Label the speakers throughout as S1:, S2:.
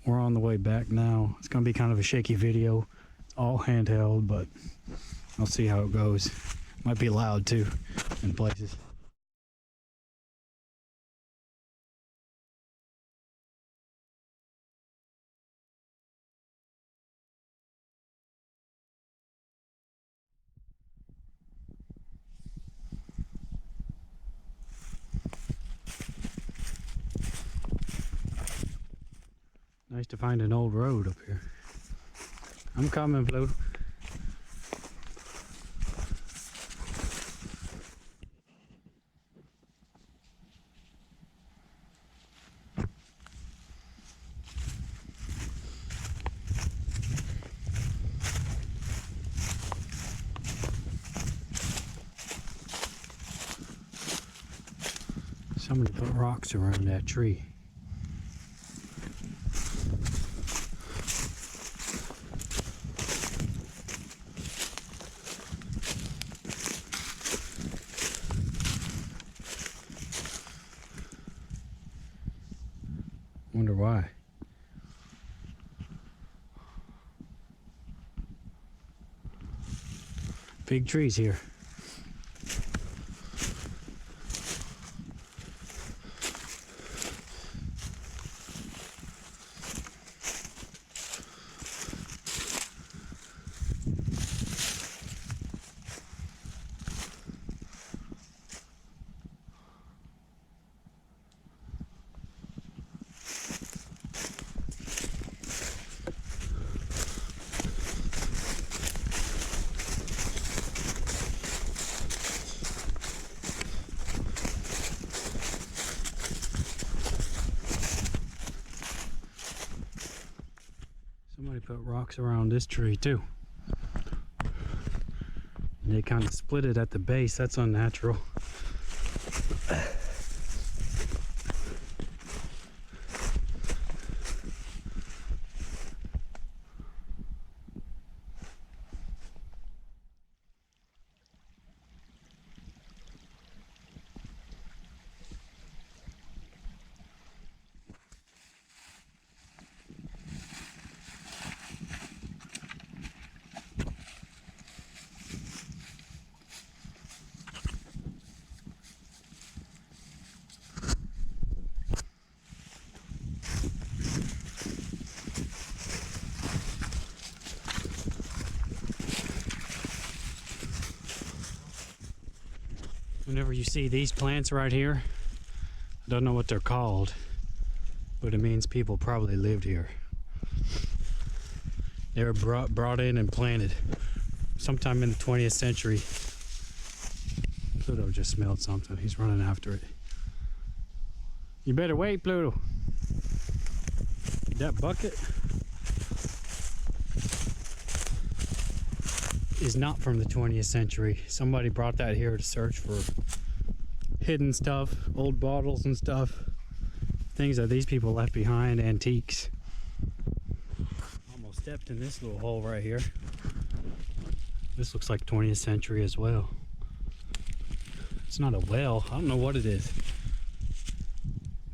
S1: We're on the way back now. It's gonna be kind of a shaky video. It's all handheld, but I'll see how it goes. Might be loud too in places. Nice to find an old road up here. I'm coming, Blue. Somebody put rocks around that tree. Wonder why. Big trees here. Somebody put rocks around this tree too. And they kind of split it at the base. That's unnatural. Whenever you see these plants right here, I don't know what they're called, but it means people probably lived here. They were brought in and planted sometime in the 20th century. Pluto just smelled something. He's running after it. You better wait, Pluto. That bucket is not from the 20th century. Somebody brought that here to search for hidden stuff, old bottles and stuff, things that these people left behind, antiques. Almost stepped in this little hole right here. This looks like 20th century as well. It's not a well. I don't know what it is.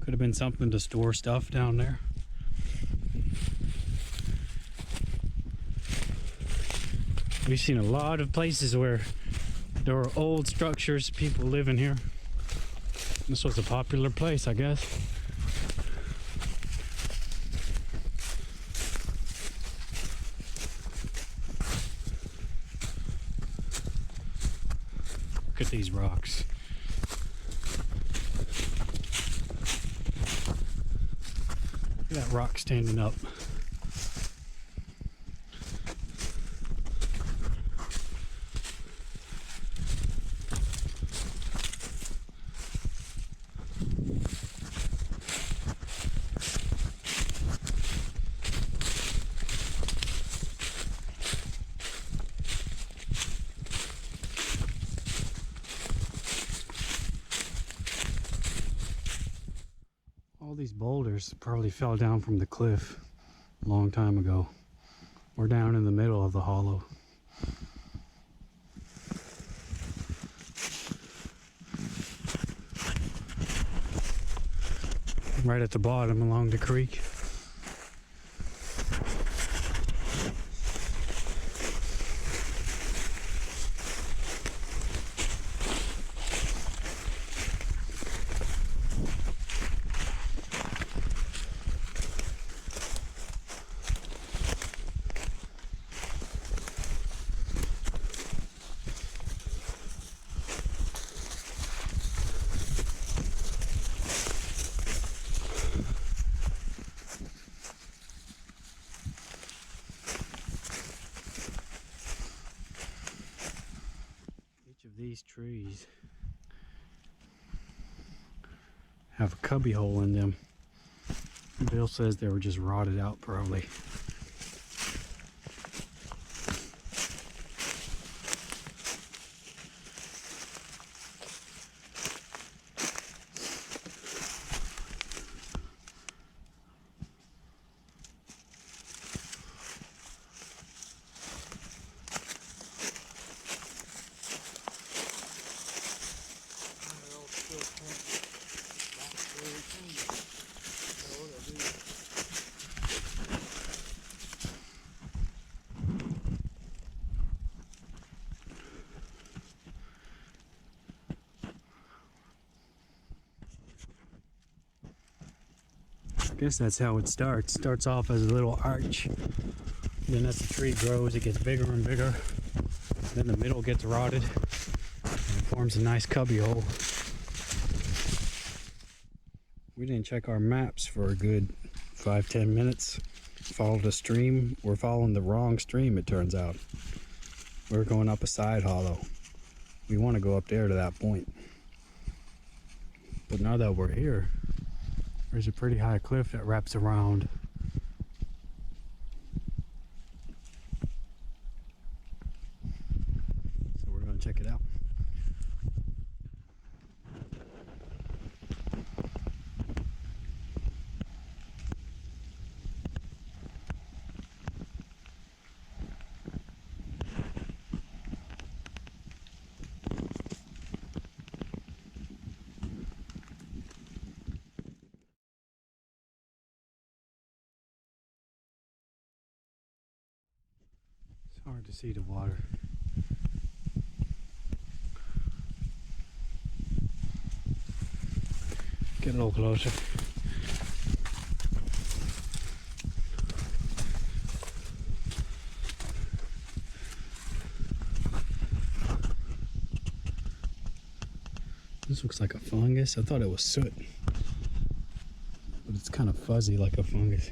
S1: Could have been something to store stuff down there. We've seen a lot of places where there were old structures, people living here. This was a popular place, I guess. Look at these rocks. Look at that rock standing up. All these boulders probably fell down from the cliff a long time ago. We're down in the middle of the hollow. Right at the bottom along the creek. these trees have a cubby hole in them. Bill says they were just rotted out probably. I guess that's how it starts. Starts off as a little arch. Then as the tree grows, it gets bigger and bigger. Then the middle gets rotted and it forms a nice cubby hole. We didn't check our maps for a good 5-10 minutes. Followed a stream. We're following the wrong stream, it turns out. We're going up a side hollow. We want to go up there to that point. But now that we're here, there's a pretty high cliff that wraps around. So we're going to check it out. Hard to see the water. Get a little closer. This looks like a fungus. I thought it was soot, but it's kind of fuzzy like a fungus.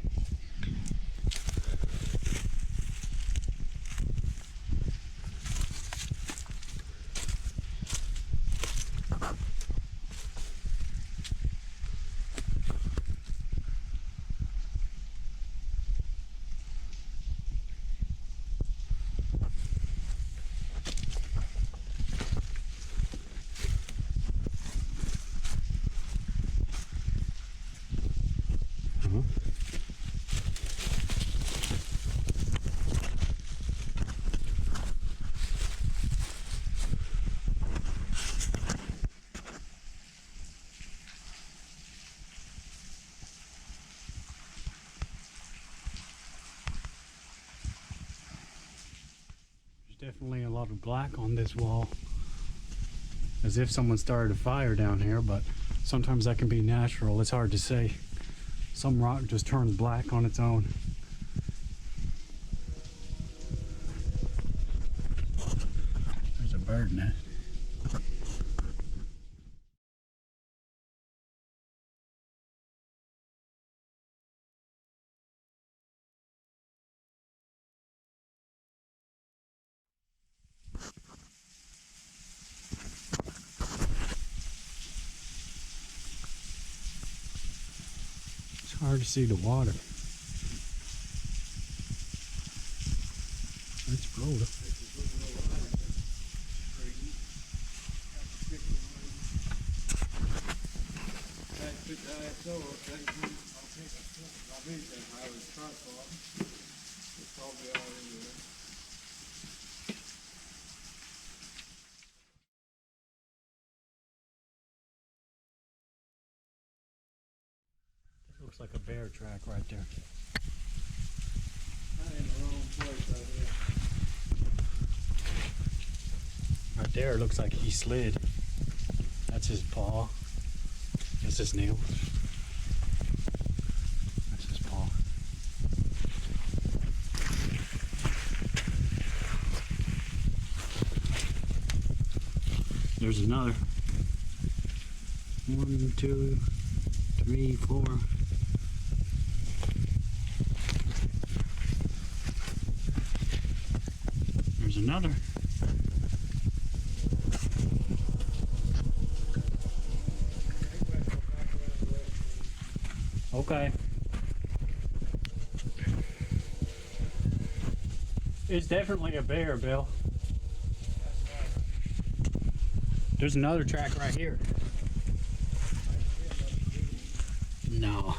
S1: Definitely a lot of black on this wall, as if someone started a fire down here, but sometimes that can be natural. It's hard to say. Some rock just turns black on its own. There's a bird nest. Hard to see the water. It's rolling. Looks like a bear track right there. I'm in the wrong place right here. Right there, it looks like he slid. That's his paw. That's his nail. That's his paw. There's another. 1, 2, 3, 4. There's another. Okay. It's definitely a bear, Bill. There's another track right here. No.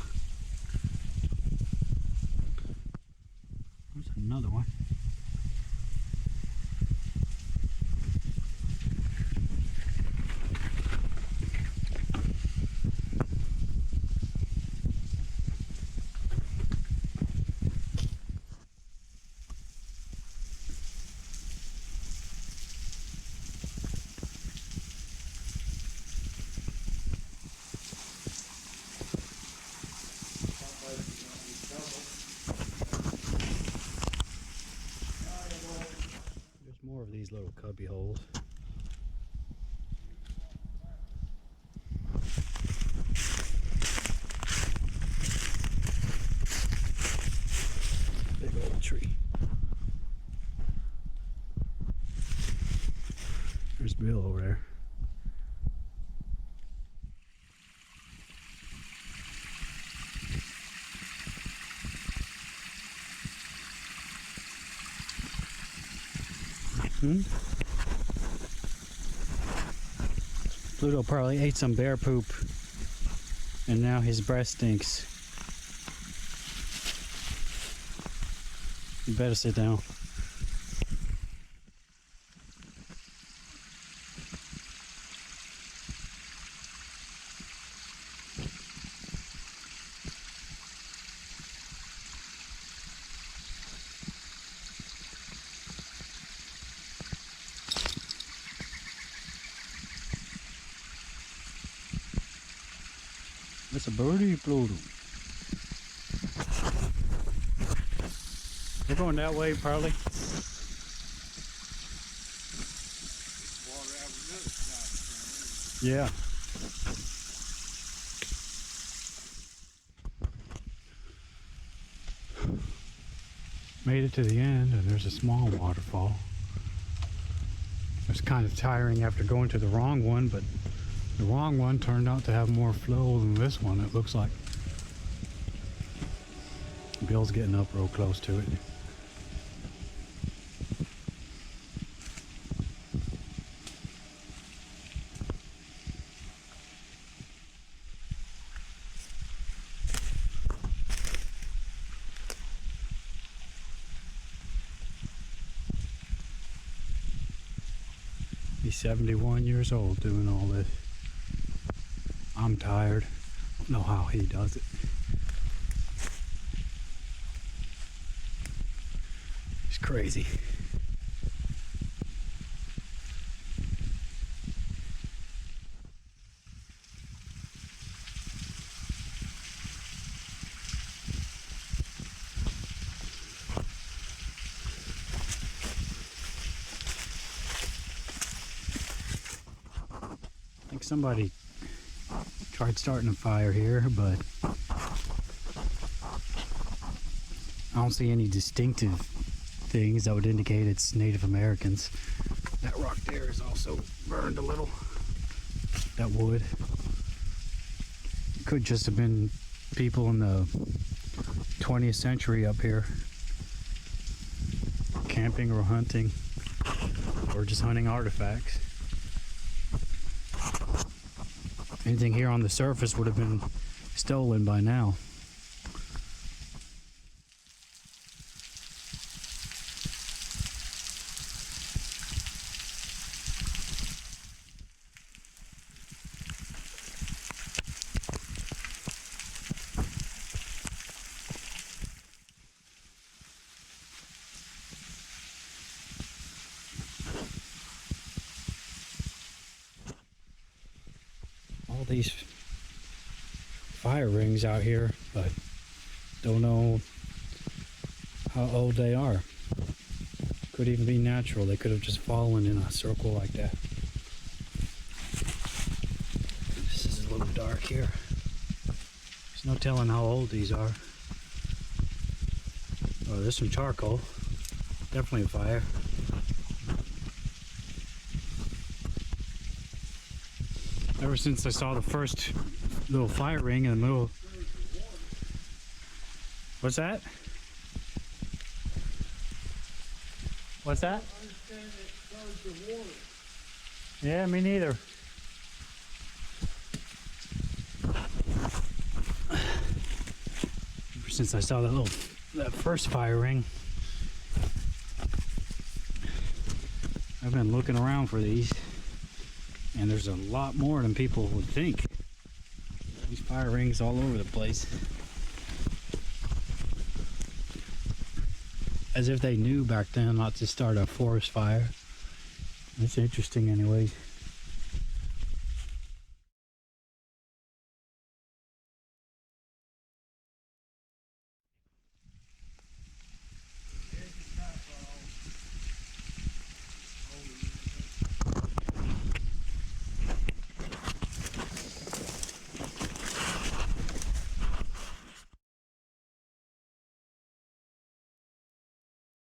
S1: There's another one. There's more of these little cubby holes. Big old tree. There's Bill over there. Pluto probably ate some bear poop and now his breath stinks. You better sit down. That's a birdie, Pluto. We're going that way, probably. Yeah. Made it to the end, and there's a small waterfall. It was kind of tiring after going to the wrong one, but the wrong one turned out to have more flow than this one, it looks like. Bill's getting up real close to it. He's 71 years old doing all this. I'm tired. I don't know how he does it. He's crazy. I think somebody tried starting a fire here, but I don't see any distinctive things that would indicate it's Native Americans. That rock there is also burned a little. That wood. It could just have been people in the 20th century up here, camping or hunting, or just hunting artifacts. Anything here on the surface would have been stolen by now. All these fire rings out here, but don't know how old they are. Could even be natural. They could have just fallen in a circle like that. This is a little dark here. There's no telling how old these are. Oh, there's some charcoal. Definitely a fire. Ever since I saw the first little fire ring in the middle, What's that? What's that?
S2: I understand it covers the water.
S1: Yeah, me neither. Ever since I saw that first fire ring, I've been looking around for these, and there's a lot more than people would think. These fire rings all over the place. As if they knew back then not to start a forest fire. It's interesting anyways.